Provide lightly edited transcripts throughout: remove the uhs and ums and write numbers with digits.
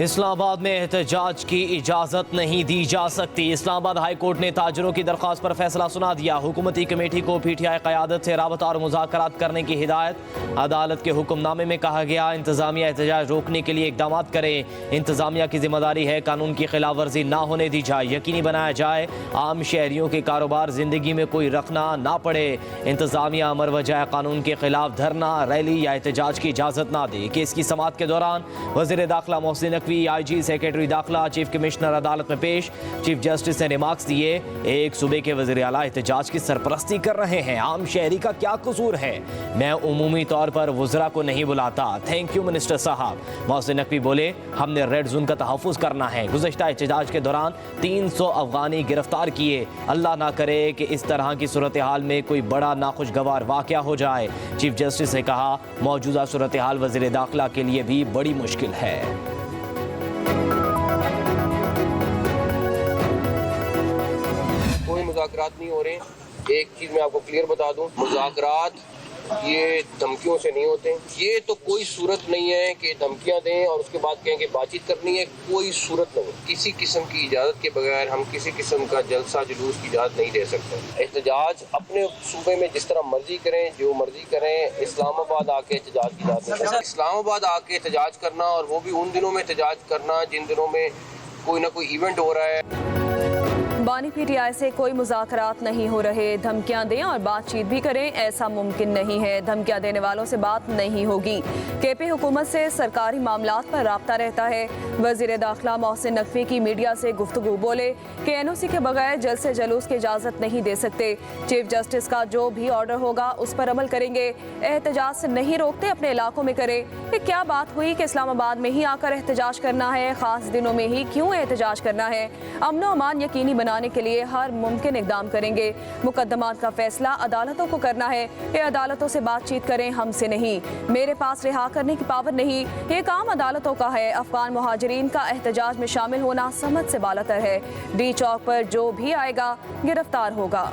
इस्लामाबाद में एहतजाज की इजाज़त नहीं दी जा सकती। इस्लामाबाद हाई कोर्ट ने ताजरों की दरख्वास्त पर फैसला सुना दिया। हुकूमती कमेटी को पीटीआई क़यादत से राबता और मुज़ाकरात करने की हिदायत। अदालत के हुक्मनामे में कहा गया, इंतज़ामिया एहतजाज रोकने के लिए इक़दाम करें। इंतज़ामिया की जिम्मेदारी है कानून की खिलाफ वर्जी ना होने दी जाए, यकीनी बनाया जाए आम शहरियों के कारोबार ज़िंदगी में कोई रखना ना पड़े। इंतज़ामिया अमर वजाय कानून के खिलाफ धरना, रैली या एहतजाज की इजाज़त ना दे। केस की समाअत के दौरान वज़ीर दाखिला मोहसिन नकवी, IG, सेक्रेटरी दाखिला, चीफ कमिश्नर अदालत में पेश। चीफ जस्टिस ने रिमार्क्स दिए, एक सूबे के वज़ीर आला एहतजाज की सरपरस्ती कर रहे हैं, आम शहरी का क्या कसूर है? मैं उमूमी तौर पर वज़रा को नहीं बुलाता। थैंक यू मिनिस्टर साहब। मोहसिन नकवी बोले, हमने रेड जोन का तहफ़्फ़ुज़ करना है। गुज़श्ता एहतजाज के दौरान 300 अफगानी गिरफ्तार किए। अल्लाह ना करे कि इस तरह की सूरत हाल में कोई बड़ा नाखुशगवार वाक़या हो जाए। चीफ जस्टिस ने कहा, मौजूदा सूरत हाल वज़ीर दाखिला के लिए भी बड़ी मुश्किल है। कोई मुज़ाकरात नहीं हो रहे। एक चीज़ मैं आपको क्लियर बता दूं, मुज़ाकरात ये धमकियों से नहीं होते। ये तो कोई सूरत नहीं है कि धमकियां दें और उसके बाद कहें कि बातचीत करनी है, कोई सूरत नहीं। किसी किस्म की इजाज़त के बगैर हम किसी किस्म का जलसा जुलूस की इजाज़त नहीं दे सकते। एहतजाज अपने सूबे में जिस तरह मर्जी करें, जो मर्जी करें। इस्लामाबाद आके एहतजाज की इजाज़त नहीं है। इस्लामाबाद आके एहतजाज करना, और वो भी उन दिनों में एहतजाज करना जिन दिनों में कोई ना कोई इवेंट हो रहा है। बानी पीटीआई से कोई मुज़ाकरात नहीं हो रहे। धमकियां दें और बातचीत भी करें, ऐसा मुमकिन नहीं है। धमकियां देने वालों से बात नहीं होगी। KP हुकूमत से सरकारी मामलात पर राब्ता रहता है। वज़ीर दाखिला मोहसिन नकवी की मीडिया से गुफ्तगू, बोले कि NOC के बगैर जलसे जुलूस की इजाज़त नहीं दे सकते। चीफ जस्टिस का जो भी ऑर्डर होगा उस पर अमल करेंगे। एहतजाज से नहीं रोकते, अपने इलाकों में करें। ये क्या बात हुई कि इस्लामाबाद में ही आकर एहतजाज करना है? ख़ास दिनों में ही क्यों एहतजाज करना है? अमन व अमान यकीनी बनाने के लिए हर मुमकिन इक़दाम करेंगे। मुकदमात का फैसला अदालतों को करना है। ये अदालतों से बातचीत करें, हमसे नहीं। मेरे पास रिहा करने की पावर नहीं, ये काम अदालतों का है। अफगान मुहाजिरीन का एहतजाज में शामिल होना समझ से बालातर है। D चौक पर जो भी आएगा गिरफ्तार होगा।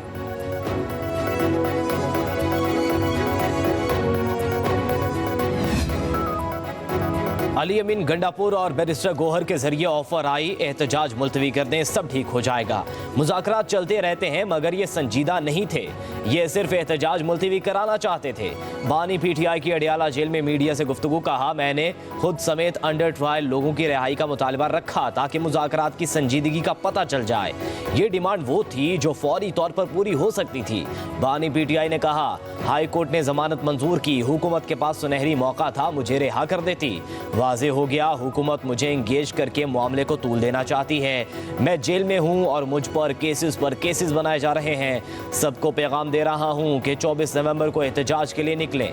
अली अमीन गंडापुर और बैरिस्टर गोहर के जरिए ऑफर आई, एहतजाज मुलतवी कर दें, सब ठीक हो जाएगा। मुज़ाकरात चलते रहते हैं मगर ये संजीदा नहीं थे, ये सिर्फ एहतजाज मुलतवी कराना चाहते थे। बानी PTI की अडियाला जेल में मीडिया से गुफ्तगू, कहा, मैंने खुद समेत अंडर ट्रायल लोगों की रिहाई का मुतालबा रखा ताकि मुज़ाकरात की संजीदगी का पता चल जाए। ये डिमांड वो थी जो फौरी तौर पर पूरी हो सकती थी। बानी PTI ने कहा, हाई कोर्ट ने जमानत मंजूर की, हुकूमत के पास सुनहरी मौका था, मुझे रिहा कर देती। वाज़े हो गया, हुकूमत मुझे इंगेज करके मामले को तूल देना चाहती है। मैं जेल में हूँ और मुझ पर केसेस बनाए जा रहे हैं। सबको पैगाम दे रहा हूँ कि 24 नवंबर को एहतजाज के लिए निकलें।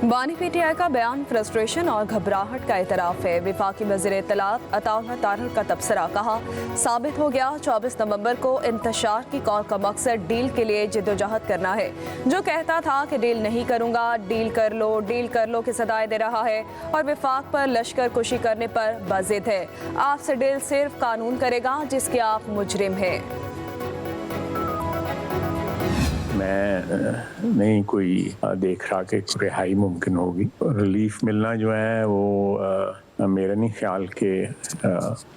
बानी PTI का बयान फ्रस्ट्रेशन और घबराहट का एतराफ़ है। वफाकी वज़ीर इत्तलात अताउल्लाह तारर का तबसरा, कहा, साबित हो गया 24 नवंबर को इंतशार की कॉल का मकसद डील के लिए जिद्दोजहद करना है। जो कहता था कि डील नहीं करूँगा, डील कर लो की सदाएं दे रहा है और वफाक पर लश्कर कुशी करने पर बाज़िद है। आपसे डील सिर्फ कानून करेगा जिसके आप मुजरिम हैं। मैं नहीं कोई देख रहा कि रिहाई मुमकिन होगी। रिलीफ मिलना जो है वो मेरा नहीं ख्याल के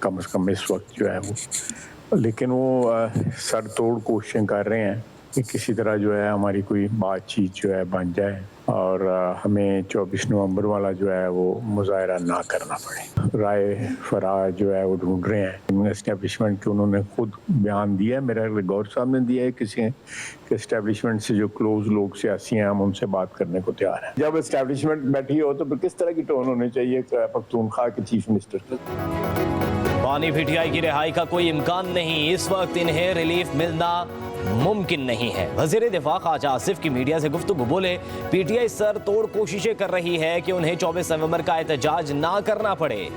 कम से कम इस वक्त जो है वो, लेकिन वो सर तोड़ कोशिशें कर रहे हैं कि किसी तरह जो है हमारी कोई बातचीत जो है बन जाए और हमें 24 नवंबर वाला जो है वो मुजाहरा ना करना पड़े। राय फराज जो है वो ढूंढ रहे हैं एस्टेब्लिशमेंट के। उन्होंने खुद बयान दिया है, मेरा गौर साहब ने दिया है किसी के एस्टेब्लिशमेंट से जो क्लोज लोग सियासी हैं, हम उनसे बात करने को तैयार हैं। जब एस्टेब्लिशमेंट बैठी हो तो फिर किस तरह की टोन होनी चाहिए पख्तूनख्वा के चीफ मिनिस्टर? बानी PTI की रिहाई का कोई इम्कान नहीं, इस वक्त इन्हें रिलीफ मिलना मुमकिन नहीं है। वज़ीर दिफा ख्वाजा आसिफ की मीडिया से गुफ्तगू, बोले PTI सर तोड़ कोशिशें कर रही है कि उन्हें 24 नवंबर का एहतजाज ना करना पड़े।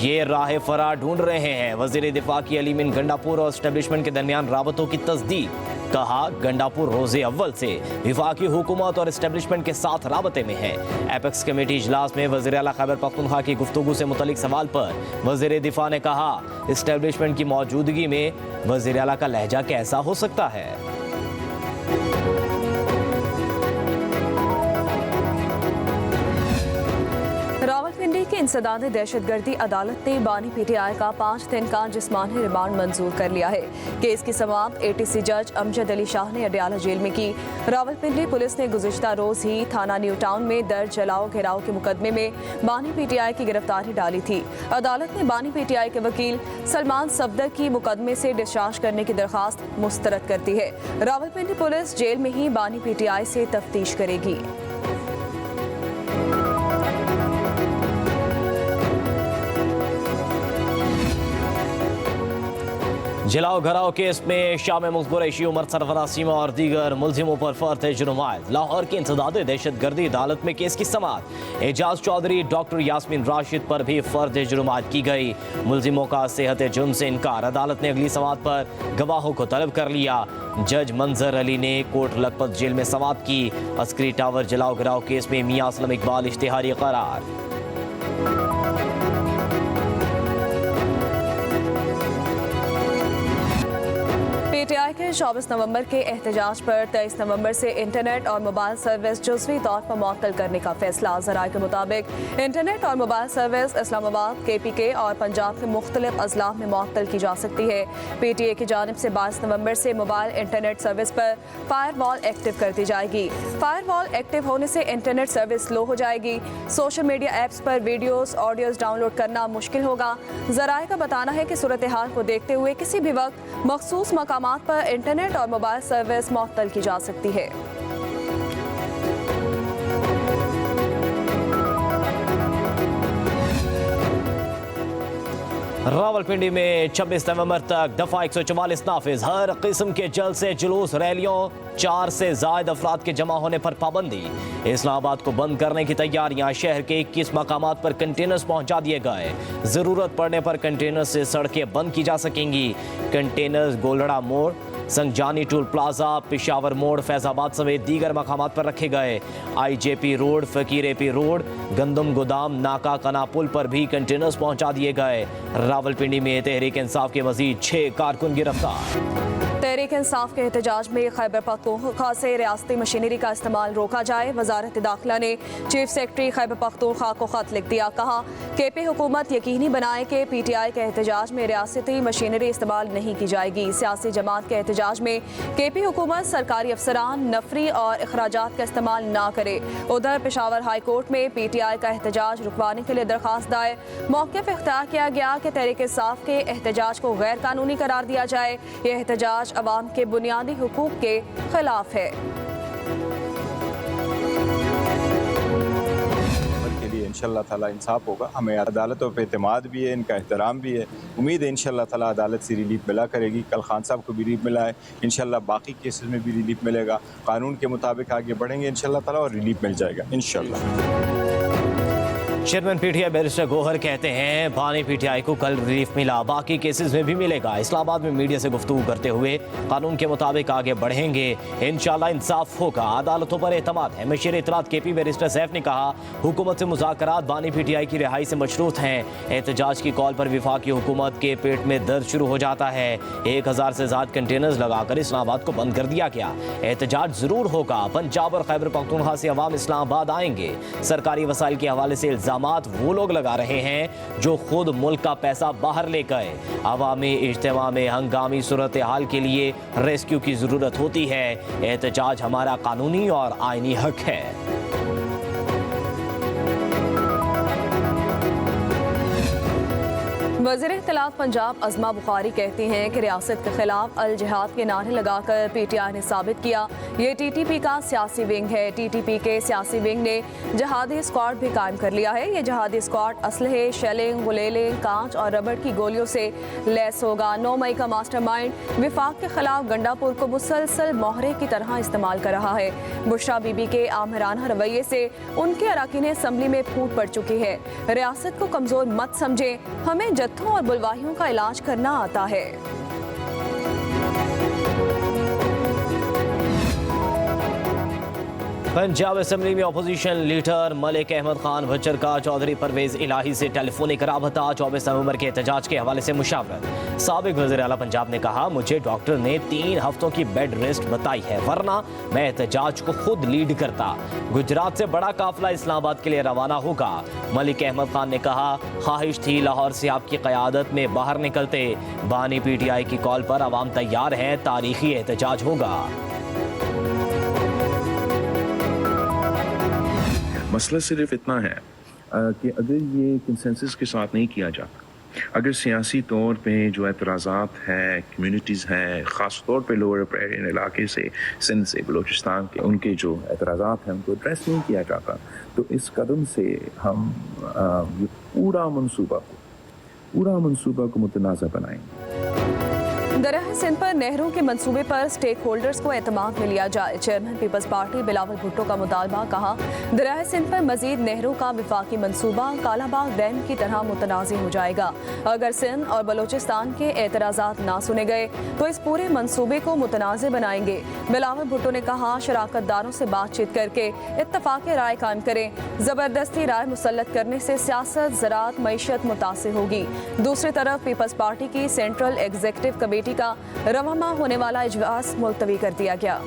ये राह फरार ढूंढ रहे हैं। वज़ीर दिफा की अली अमीन गंडापुर और एस्टेब्लिशमेंट के दरमियान राबतों की तस्दीक, कहा, गंडापुर रोज़े अव्वल से वफाकी हुकूमत और एस्टेब्लिशमेंट के साथ राबते में है। एपेक्स कमेटी इजलास में वज़ीर आला खैबर पख्तूनख्वा की गुफ्तगू से मुतल्लिक सवाल पर वज़ीर दिफा ने कहा, एस्टेब्लिशमेंट की मौजूदगी में वज़ीर आला का लहजा कैसा हो सकता है? इंसदाद दहशतगर्दी अदालत ने बानी PTI का 5 दिन का जिस्मानी रिमांड मंजूर कर लिया है। केस की समाअत ATC जज अमजद अली शाह ने अडयाला जेल में की। रावलपिंडी पुलिस ने गुज़िश्ता रोज ही थाना न्यू टाउन में दर्ज जलाओ घेराव के मुकदमे में बानी PTI की गिरफ्तारी डाली थी। अदालत ने बानी PTI के वकील सलमान सफदर की मुकदमे से डिस्चार्ज करने की दरख्वास्त मुस्तरद कर दी है। रावलपिंडी पुलिस जेल में ही बानी PTI से तफ्तीश करेगी। जलाओ घराव केस में शाम मुल्क कुरैशी, उमर सरफराज सीमा और दीगर मुलजिमों पर फर्द जुर्मायत। लाहौर की इंसदाद दहशतगर्दी अदालत में केस की समाअत। एजाज चौधरी, डॉक्टर यास्मीन राशिद पर भी फर्द जुर्मायत की गई। मुलजिमों का सेहत जुर्म से इनकार। अदालत ने अगली समाअत पर गवाहों को तलब कर लिया। जज मंजर अली ने कोट लखपत जेल में समाअत की। अस्करी टावर जलाओ घराव केस में मियां असलम इकबाल इश्तिहारी करार। PTI के 24 नवंबर के एहतजाज पर 23 नवंबर से इंटरनेट और मोबाइल सर्विस जुज़वी तौर पर मुअत्तल करने का फैसला। ज़राए के मुताबिक इंटरनेट और मोबाइल सर्विस इस्लामाबाद, KPK और पंजाब के मुख्तलिफ अजला में मुअत्तल की जा सकती है। PTA की जानिब से 22 नवंबर से मोबाइल इंटरनेट सर्विस पर फायरवॉल एक्टिव कर दी जाएगी। फायरवॉल एक्टिव होने से इंटरनेट सर्विस स्लो हो जाएगी। सोशल मीडिया ऐप्स पर वीडियोस, ऑडियोज डाउनलोड करना मुश्किल होगा। ज़राए का बताना है कि सूरत हाल को देखते हुए किसी भी वक्त मखसूस मकामात पर इंटरनेट और मोबाइल सर्विस मुअत्तल की जा सकती है। रावलपिंडी में 26 नवंबर तक दफा 144 नाफिज। हर किस्म के जलसे, जुलूस, रैलियों, 4 से ज्यादा अफराद के जमा होने पर पाबंदी। इस्लामाबाद को बंद करने की तैयारियां। शहर के 21 मकामात पर कंटेनर्स पहुंचा दिए गए। जरूरत पड़ने पर कंटेनर्स से सड़कें बंद की जा सकेंगी। कंटेनर्स गोलड़ा मोड़, संगजानी टूल प्लाजा, पिशावर मोड़, फैजाबाद समेत दीगर मकामात पर रखे गए। IJP रोड, फकीर AP रोड, गंदम गोदाम, नाका कना पुल पर भी कंटेनर्स पहुंचा दिए गए। रावलपिंडी में तहरीक इंसाफ के मजीद 6 कारकुन गिरफ्तार। तहरीक इंसाफ के एहतजाज में खैबर पख्तूनख्वा से रियासती मशीनरी का इस्तेमाल रोका जाए। वजारत दाखिला ने चीफ सेक्रेटरी खैबर पख्तूनख्वा को खत लिख दिया। कहा KP हुकूमत यकीनी बनाए कि PTI के एहतजाज में रियासती मशीनरी इस्तेमाल नहीं की जाएगी। सियासी जमात के एहतजाज में KP हुकूमत सरकारी अफसरान, नफरी और अखराजात का इस्तेमाल ना करे। उधर पेशावर हाई कोर्ट में PTI का एहतजाज रुकवाने के लिए दरख्वास्त दायर। मौक़िफ़ इख्तियार किया गया कि तहरीक इंसाफ के एहतजाज को गैर कानूनी करार दिया जाए। यह एहतजाज अवाम के बुनियादी हुकूक के खिलाफ है। के लिए इंशाल्लाह ताला इंसाफ होगा। हमें अदालतों पे एतमाद भी है, इनका एहतराम भी है। उम्मीद है इंशाल्लाह ताला अदालत से रिलीफ मिला करेगी। कल खान साहब को भी रिलीफ मिला है, इंशाल्लाह बाकी केसेस में भी रिलीफ मिलेगा। कानून के मुताबिक आगे बढ़ेंगे इंशाल्लाह ताला और रिलीफ मिल जाएगा इंशाल्लाह। चेयरमैन PTI बैरिस्टर गोहर कहते हैं बानी PTI को कल रिलीफ मिला, बाकी केसेस में भी मिलेगा। इस्लामाबाद में मीडिया से गुफ्तगू करते हुए कानून के मुताबिक आगे बढ़ेंगे, इंशाल्लाह इंसाफ होगा। अदालतों पर एतमाद है। मशीर इतलात KP बैरिस्टर सैफ ने कहा हुकूमत से मुज़ाकरात बानी PTI की रिहाई से मशरूत हैं। एहतजाज की कॉल पर विफाकी हुकूमत के पेट में दर्द शुरू हो जाता है। 1000 से ज़्यादा कंटेनर्स लगाकर इस्लामाबाद को बंद कर दिया गया। एहतजाज जरूर होगा। पंजाब और खैबर पख्तूनख्वा से अवाम इस्लामाबाद आएंगे। सरकारी वसाइल के हवाले से वो लोग लगा रहे हैं जो खुद मुल्क का पैसा बाहर ले गए। अवामी इज्तिमा में हंगामी सूरत हाल के लिए रेस्क्यू की जरूरत होती है। एहतजाज हमारा कानूनी और आईनी हक है। वज़ीर इत्तलात पंजाब अज़मा बुखारी कहती हैं कि रियासत के खिलाफ अल जिहाद के नारे लगाकर PTI ने साबित किया ये TTP का सियासी विंग है। TTP के सियासी विंग ने जहादी स्क्वाड भी कायम कर लिया है। ये जहादी स्क्वाड असलहे, शेलिंग, गुलेले, कांच और रबड़ की गोलियों से लैस होगा। 9 मई का मास्टरमाइंड विफाक के खिलाफ गंडापुर को मुसलसल मोहरे की तरह इस्तेमाल कर रहा है। बुशरा बीबी के आमराना रवैये से उनके अराकीन असम्बली में फूट पड़ चुकी है। रियासत को कमजोर मत समझें, हमें जत्थों और बुलवाहियों का इलाज करना आता है। पंजाब असेंबली में अपोजिशन लीडर मलिक अहमद खान भच्चर का चौधरी परवेज इलाही से टेलीफोनिक राबता 24 नवंबर के एहतजाज के हवाले से मुशावरत। साबिक वज़ीर आला पंजाब ने कहा, मुझे डॉक्टर ने 3 हफ्तों की बेड रेस्ट बताई है, वरना मैं एहतजाज को खुद लीड करता। गुजरात से बड़ा काफिला इस्लामाबाद के लिए रवाना होगा। मलिक अहमद खान ने कहा, ख्वाहिश थी लाहौर से आपकी क़यादत में बाहर निकलते। बानी PTI की कॉल पर अवाम तैयार है, तारीखी एहतजाज होगा। मसला सिर्फ इतना है कि अगर ये कंसेंसस के साथ नहीं किया जाता, अगर सियासी तौर पे जो एतराज़ात हैं, कम्यूनिटीज़ हैं, ख़ास तौर पे लोअर रिपेरियन इलाके से, सिंध से, बलूचिस्तान के, उनके जो एतराज़ात हैं उनको एड्रेस नहीं किया जाता, तो इस कदम से हम ये पूरा मनसूबा को मुतनाज़ा बनाएंगे। दरअसल सिंध पर नहरों के मंसूबे पर स्टेक होल्डर्स को एतमाद में लिया जाए। Chairman People's Party Bilawal Bhutto का मुतालबा। कहा, दरअसल सिंध पर मजीद नहरों का विफाकी मंसूबा कालाबाग डैम की तरह मुतनाज़ हो जाएगा। अगर सिंध और बलूचिस्तान के एतराज़ात ना सुने गए तो इस पूरे मंसूबे को मुतनाज़ बनाएंगे। बिलावल भुट्टो ने कहा, शराकतदारों से बातचीत करके इत्तफाक़ राय कायम करें। ज़बरदस्ती राय मुसल्लत करने से सियासत, ज़राअत, मईशत मुतासिर होगी। दूसरी तरफ पीपल्स पार्टी की सेंट्रल एग्जीक्यूटिव कमेटी का रवामा होने वाला इजलास मुलतवी कर दिया गया।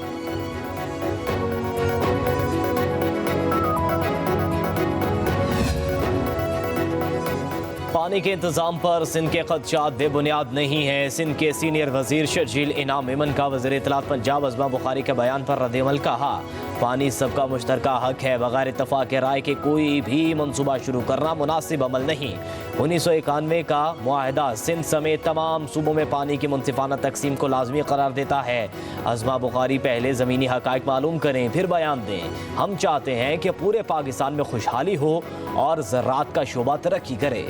पानी के इंतजाम पर सिंध के खदशात बेबुनियाद नहीं है। सिंध के सीनियर वजीर शर्जील इनाम मेमन का वज़ीर इत्तलात पंजाब अज़मा बुखारी के बयान पर रद्द-ए-अमल। कहा, पानी सबका मुश्तरका हक है, बगैर इत्तफाक़ राय के कोई भी मंसूबा शुरू करना मुनासिब अमल नहीं। 1991 का मुआहदा सिंध समेत तमाम सूबों में पानी की मुनसिफाना तकसीम को लाजमी करार देता है। अज़मा बुखारी पहले ज़मीनी हक़ाइक़ मालूम करें, फिर बयान दें। हम चाहते हैं कि पूरे पाकिस्तान में खुशहाली हो और ज़राअत का शोबा तरक्की करे।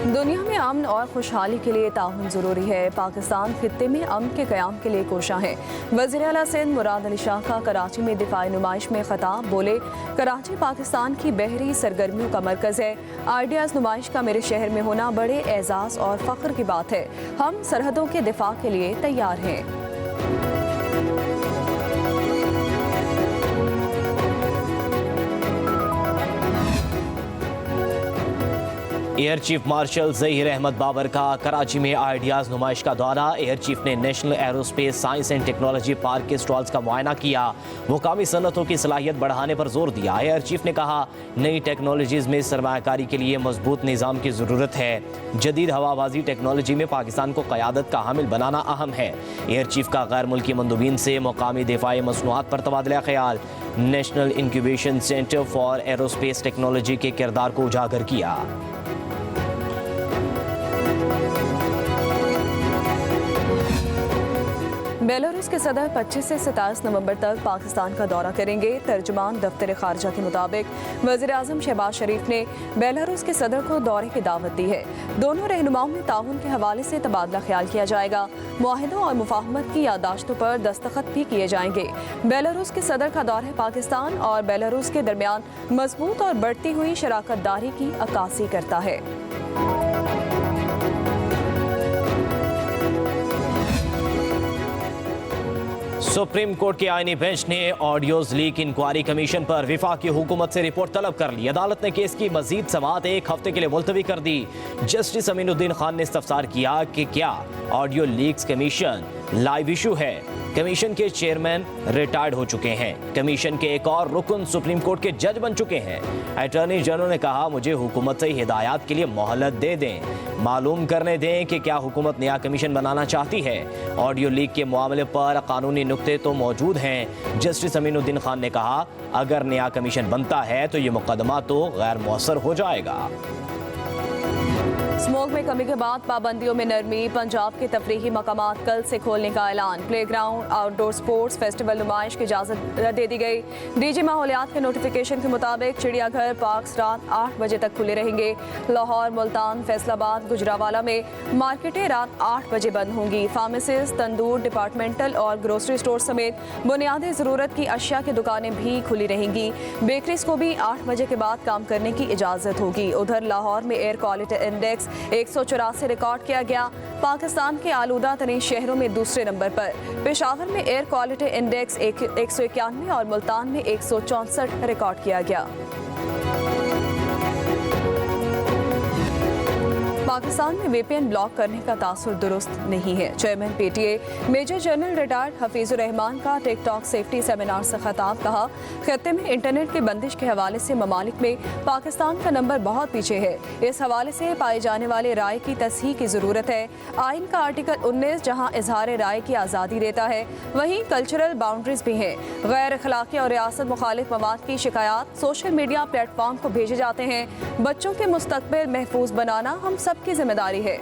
दुनिया में अमन और खुशहाली के लिए ताउन ज़रूरी है। पाकिस्तान खित्ते में अमन के क़याम के लिए कोशा है। वज़ीर आला सिंध मुराद अली शाह का कराची में दिफाई नुमाइश में ख़िताब। बोले, कराची पाकिस्तान की बहरी सरगर्मियों का मरकज़ है। आइडियाज़ नुमाइश का मेरे शहर में होना बड़े एजाज़ और फ़ख्र की बात है। हम सरहदों के दिफा के लिए तैयार हैं। Air chief marshal Zaheer Ahmed Babar का कराची में आइडियाज़ नुमाइश का दौरा। एयर चीफ ने national aerospace science and technology park के स्टॉल्स का मुआयना किया। मुकामी सनतों की सलाहियत बढ़ाने पर जोर दिया। एयर चीफ ने कहा, नई टेक्नोलॉजीज़ में सरमायाकारी के लिए मजबूत निज़ाम की ज़रूरत है। जदीद हवाबाजी टेक्नोलॉजी में पाकिस्तान को क़यादत का हामिल बनाना अहम है। एयर चीफ का गैर मुल्की मंदूबीन से मुकामी दिफाई मसनूआत पर तबादला ख्याल। National incubation centre for aerospace technology के किरदार को उजागर किया। बेलारूस के सदर 25 से 27 नवंबर तक पाकिस्तान का दौरा करेंगे। तर्जुमान दफ्तर खारजा के मुताबिक वज़ीर आज़म शहबाज शरीफ ने बेलारूस के सदर को दौरे की दावत दी है। दोनों रहनुमाओं में ताउन के हवाले से तबादला ख्याल किया जाएगा। मुआहिदों और मुफाहमत की यादाश्तों पर दस्तखत भी किए जाएंगे। बेलारूस के सदर का दौरा पाकिस्तान और बेलारूस के दरमियान मजबूत और बढ़ती हुई शराकतदारी की अक्कासी करता है। सुप्रीम कोर्ट के आईनी बेंच ने ऑडियोज लीक इंक्वायरी कमीशन पर विफाकी हुकूमत से रिपोर्ट तलब कर ली। अदालत ने केस की मजीद समाअत 1 हफ्ते के लिए मुलतवी कर दी। जस्टिस अमीनुद्दीन खान ने इस्तफसार किया कि क्या audio leaks commission live issue है। कमीशन के चेयरमैन रिटायर्ड हो चुके हैं। कमीशन के एक और रुकन सुप्रीम कोर्ट के जज बन चुके हैं। अटॉर्नी जनरल ने कहा, मुझे हुकूमत से हिदायत के लिए मोहलत दे दें, मालूम करने दें कि क्या हुकूमत नया कमीशन बनाना चाहती है। ऑडियो लीक के मामले पर कानूनी नुक्ते तो मौजूद हैं। जस्टिस अमीनुद्दीन खान ने कहा, अगर नया कमीशन बनता है तो ये मुकदमा तो गैर मौसर हो जाएगा। स्मोक में कमी के बाद पाबंदियों में नरमी। पंजाब के तफरीही मकामात कल से खोलने का ऐलान। Play ground, outdoor sports, festival, नुमाइश की इजाज़त दे दी गई। डीजी माहौलियात के नोटिफिकेशन के मुताबिक चिड़ियाघर, पार्क्स रात 8 बजे तक खुले रहेंगे। लाहौर, मुल्तान, फैसलाबाद, गुजरावाला में मार्केटें रात 8 बजे बंद होंगी। फार्मेसीज, तंदूर, डिपार्टमेंटल और ग्रोसरी स्टोर समेत बुनियादी ज़रूरत की अशिया की दुकानें भी खुली रहेंगी। बेकरीज को भी 8 बजे के बाद काम करने की इजाज़त होगी। उधर लाहौर में air quality index index 184 record किया गया। पाकिस्तान के आलूदा तरीन शहरों में दूसरे नंबर पर पेशावर में एयर क्वालिटी इंडेक्स 191 और मुल्तान में 164 रिकॉर्ड किया गया। पाकिस्तान में VPN ब्लॉक करने का तासुर दुरुस्त नहीं है। Chairman PTA major general retired Hafeezur Rehman का टिकटॉक सेफ्टी सेमिनार से खिताब। कहा, खत्ते में इंटरनेट की बंदिश के हवाले से ममालिक में पाकिस्तान का नंबर बहुत पीछे है। इस हवाले से पाए जाने वाले राय की तस्हीह की ज़रूरत है। आइन का आर्टिकल 19 जहाँ इजहार राय की आज़ादी देता है, वहीं कल्चरल बाउंड्रीज भी हैं। गैर अखलाकी और रियासत मुखालिफ मवाद की शिकायत सोशल मीडिया प्लेटफॉर्म को भेजे जाते हैं। बच्चों के मुस्तकबिल महफूज बनाना हम सब की जिम्मेदारी है।